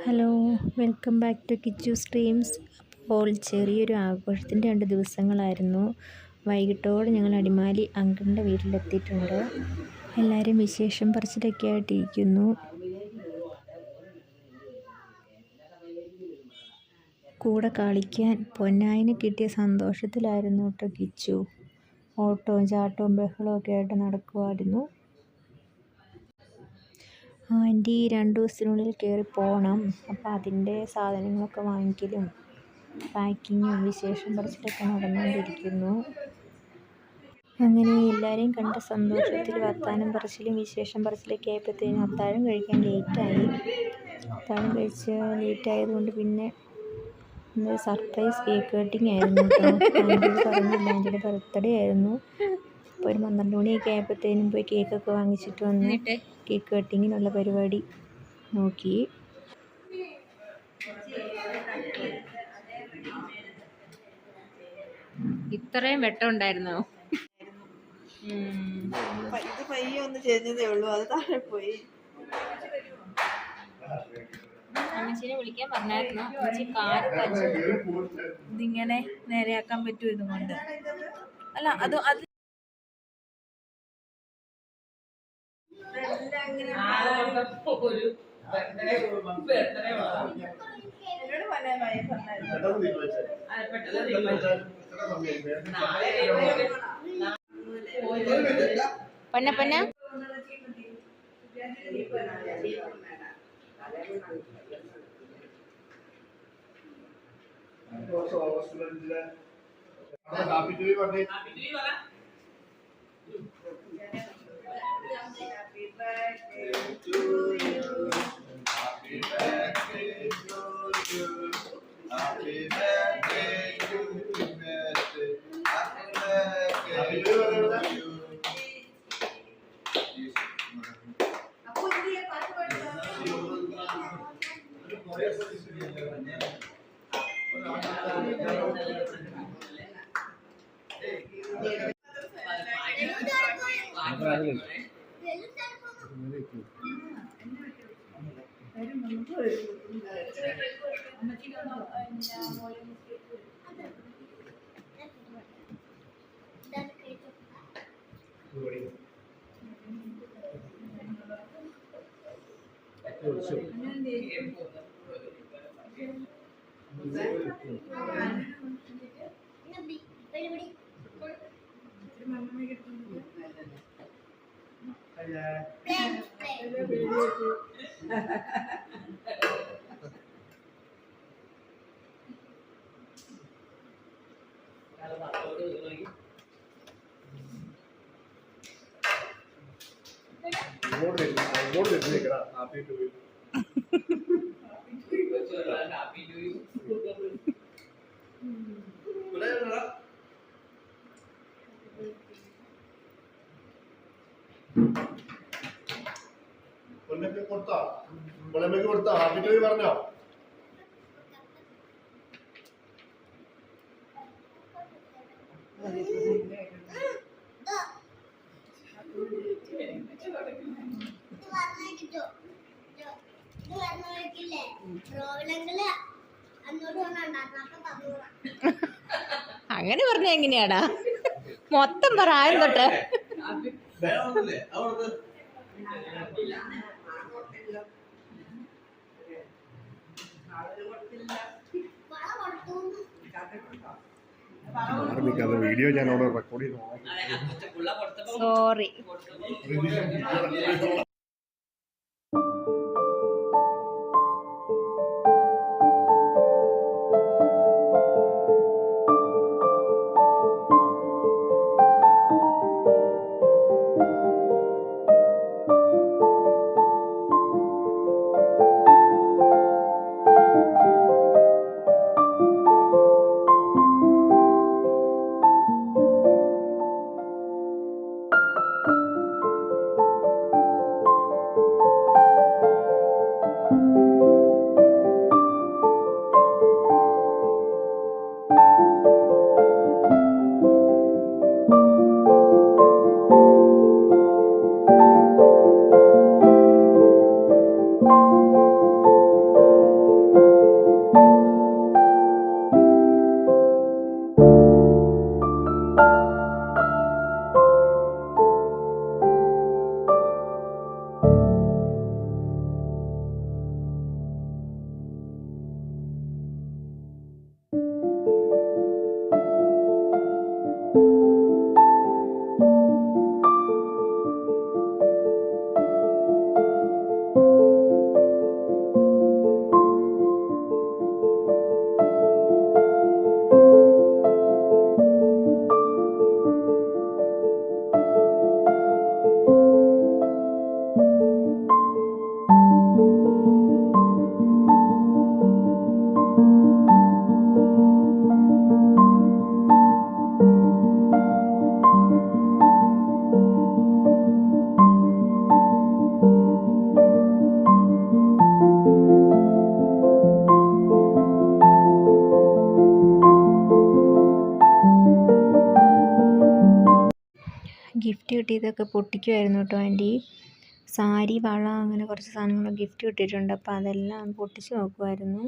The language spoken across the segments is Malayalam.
Hello, welcome back to Kichu streams. അപ്പോൾ ചെറിയൊരു ആഘോഷത്തിൻ്റെ 2 ദിവസങ്ങളായിരുന്നു. വൈകിട്ടോടെ ഞങ്ങൾ അടിമാലി അങ്കിളിൻ്റെ വീട്ടിലെത്തിയിട്ടുണ്ട്. എല്ലാവരും വിശേഷം പറച്ചിലൊക്കെ ആയിട്ടിരിക്കുന്നു. കൂടെ കളിക്കാൻ പൊന്നായിന് കിട്ടിയ സന്തോഷത്തിലായിരുന്നു കേട്ടോ കിച്ചു. ഓട്ടവും ചാട്ടവും ബഹളവും ഒക്കെ ആയിട്ട് നടക്കുമായിരുന്നു. ആൻറ്റി 2 ദിവസത്തിനുള്ളിൽ കയറി പോകണം. അപ്പോൾ അതിൻ്റെ സാധനങ്ങളൊക്കെ വാങ്ങിക്കലും പാക്കിങ്ങും വിശേഷം പറച്ചിലൊക്കെ നടന്നുകൊണ്ടിരിക്കുന്നു. അങ്ങനെ എല്ലാവരെയും കണ്ട സന്തോഷത്തിൽ വർത്താനം പറച്ചിലും വിശേഷം പറച്ചിലൊക്കെ ആയപ്പോഴത്തേനും അത്താഴം കഴിക്കാൻ ലേറ്റായി. അത്താഴം കഴിച്ച് ലേറ്റായതുകൊണ്ട് പിന്നെ ഇന്നൊരു സർപ്രൈസ് കേക്ക് കട്ടിങ് ആയിരുന്നു കേട്ടോ. ആൻറ്റിയോട് പറഞ്ഞില്ല, ആൻറ്റിയുടെ ബർത്ത്ഡേ ആയിരുന്നു. അപ്പോൾ ഒരു 12 മണിയൊക്കെ ആയപ്പോഴത്തേനും പോയി കേക്കൊക്കെ വാങ്ങിച്ചിട്ട് വന്ന് കേക്ക് കട്ടിങ്ങിനുള്ള പരിപാടി നോക്കി. ഇത്രയും വെട്ടം ഉണ്ടായിരുന്നോ? ഇത് പയ്യെ ഒന്ന് ചെരിഞ്ഞതേ ഉള്ളൂ, അത് താഴെ പോയി. അമ്മച്ചിനെ വിളിക്കാൻ പറഞ്ഞായിരുന്നു. അമ്മച്ചി കാല് ഇതിങ്ങനെ നേരെയാക്കാൻ പറ്റുമോ ഇതും കൊണ്ട്? അല്ല അത് പൊന്ന പൊന്ന കൊടുത്താ ഹാപ്പി ടു യു പറഞ്ഞോ? അങ്ങനെ പറഞ്ഞ എങ്ങനെയാടാ? മൊത്തം പറ, ആയം തൊട്ട്. വീഡിയോ ഞാൻ അവിടെ റെക്കോർഡ് ചെയ്തു. സോറി. ഗിഫ്റ്റ് കിട്ടിയതൊക്കെ പൊട്ടിക്കുമായിരുന്നു കേട്ടോ ആൻറ്റി. സാരി, വള, അങ്ങനെ കുറച്ച് സാധനങ്ങൾ ഗിഫ്റ്റ് കിട്ടിയിട്ടുണ്ട്. അപ്പോൾ അതെല്ലാം പൊട്ടിച്ച് നോക്കുമായിരുന്നു.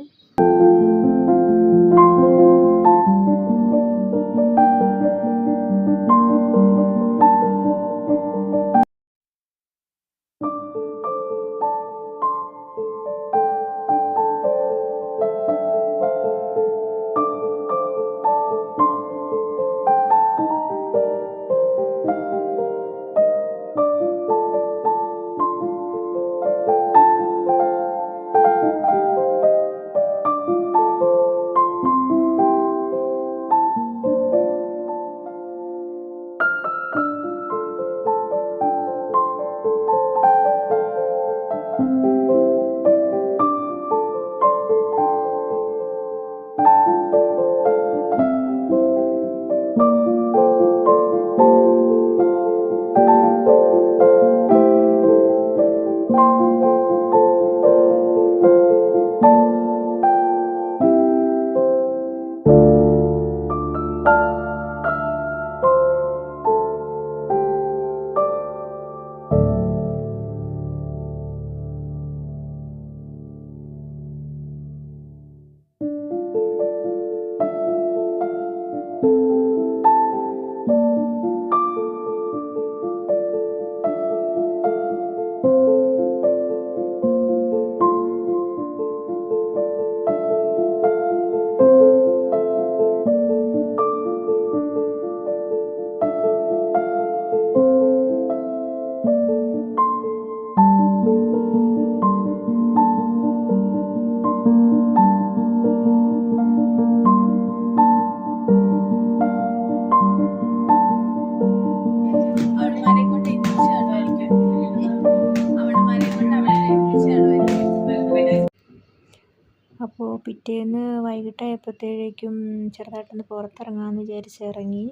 അപ്പോൾ പിറ്റേന്ന് വൈകിട്ടായപ്പോഴത്തേക്കും ചെറുതായിട്ടൊന്ന് പുറത്തിറങ്ങാമെന്ന് വിചാരിച്ച് ഇറങ്ങി.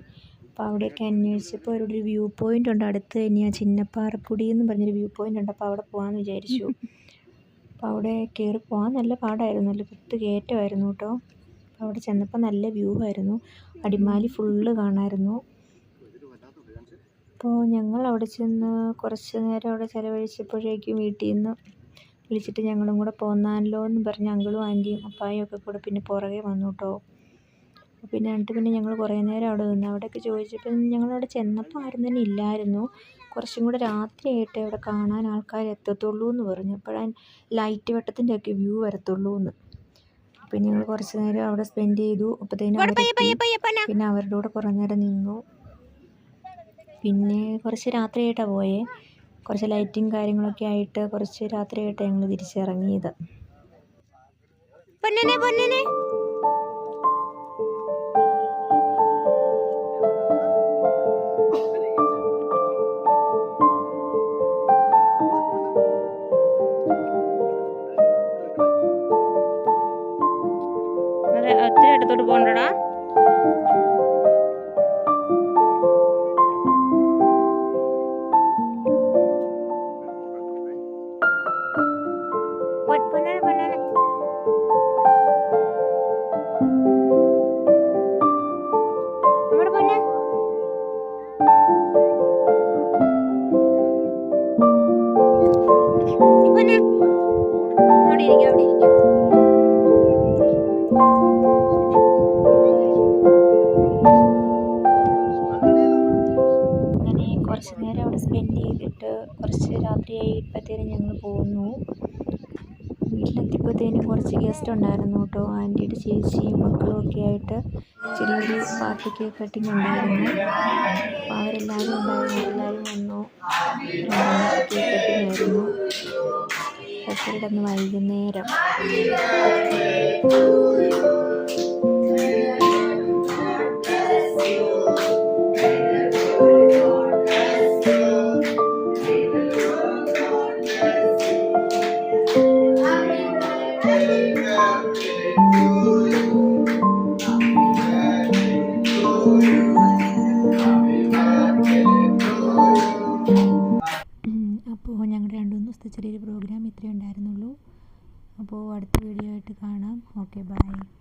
അപ്പോൾ അവിടെയൊക്കെ അന്വേഷിച്ചപ്പോൾ ഒരു വ്യൂ പോയിൻ്റ് ഉണ്ട് അടുത്ത് തന്നെയാണ്, ചിന്നപ്പാറക്കുടി എന്ന് പറഞ്ഞൊരു വ്യൂ പോയിൻ്റ് ഉണ്ട്. അപ്പോൾ അവിടെ പോകാമെന്ന് വിചാരിച്ചു. അപ്പോൾ അവിടെ കയറി പോകാൻ നല്ല പാടായിരുന്നു, നല്ല കുത്ത് കയറ്റമായിരുന്നു കേട്ടോ. അപ്പോൾ അവിടെ ചെന്നപ്പോൾ നല്ല വ്യൂ ആയിരുന്നു, അടിമാലി ഫുള്ള് കാണാമായിരുന്നു. അപ്പോൾ ഞങ്ങൾ അവിടെ ചെന്ന് കുറച്ച് നേരം അവിടെ ചിലവഴിച്ചപ്പോഴേക്കും വീട്ടിൽ നിന്ന് വിളിച്ചിട്ട് ഞങ്ങളും കൂടെ പോന്നാലോ എന്ന് പറഞ്ഞ് അങ്കിളും ആൻറ്റിയും അപ്പായും ഒക്കെ കൂടെ പിന്നെ പുറകെ വന്നു കേട്ടോ. പിന്നെ ഞങ്ങൾ കുറേ നേരം അവിടെ നിന്നു. അവിടെയൊക്കെ ചോദിച്ചപ്പോൾ ഞങ്ങളവിടെ ചെന്നപ്പോൾ ആരും തന്നെ ഇല്ലായിരുന്നു. കുറച്ചും കൂടെ രാത്രിയായിട്ടേ അവിടെ കാണാൻ ആൾക്കാർ എത്തത്തുള്ളൂ എന്ന് പറഞ്ഞു. അപ്പോഴാണ് ലൈറ്റ് വെട്ടത്തിൻ്റെയൊക്കെ വ്യൂ വരത്തുള്ളൂ എന്ന്. പിന്നെ ഞങ്ങൾ കുറച്ച് നേരം അവിടെ സ്പെൻഡ് ചെയ്തു. അപ്പോഴത്തേനും പിന്നെ അവരുടെ കൂടെ കുറേ നേരം നിന്നു. പിന്നെ കുറച്ച് രാത്രിയായിട്ടാണ് പോയേ, കുറച്ച് ലൈറ്റും കാര്യങ്ങളൊക്കെ ആയിട്ട് കുറച്ച് രാത്രിയായിട്ടാണ് ഞങ്ങൾ തിരിച്ചിറങ്ങിയത്. ഒത്തിരി അടുത്തോട്ട് പോകണ്ടടാ. കുറച്ച് നേരം അവിടെ സ്പെൻഡ് ചെയ്തിട്ട് കുറച്ച് രാത്രിയായപ്പോഴത്തേനും ഞങ്ങൾ പോന്നു. വീട്ടിലെത്തിയപ്പോഴത്തേനും കുറച്ച് ഗസ്റ്റ് ഉണ്ടായിരുന്നു കേട്ടോ. ആൻറ്റിയുടെ ചേച്ചിയും മക്കളും ഒക്കെ ആയിട്ട് ചെറിയൊരു പാർട്ടി കേക്ക് കട്ടിങ് ഉണ്ടായിരുന്നു. അപ്പോൾ അവരെല്ലാവരും ഉണ്ടായിരുന്നു, എല്ലാവരും വന്നു. കേക്ക് കട്ടിങ് ആയിരുന്നു. കിടന്ന് വൈകുന്നേരം അപ്പോൾ ഞങ്ങളുടെ 2-3 ദിവസത്തെ ചെറിയൊരു പ്രോഗ്രാം ഇത്രയേ ഉണ്ടായിരുന്നുള്ളൂ. അപ്പോൾ അടുത്ത വീഡിയോ ആയിട്ട് കാണാം. Okay, by.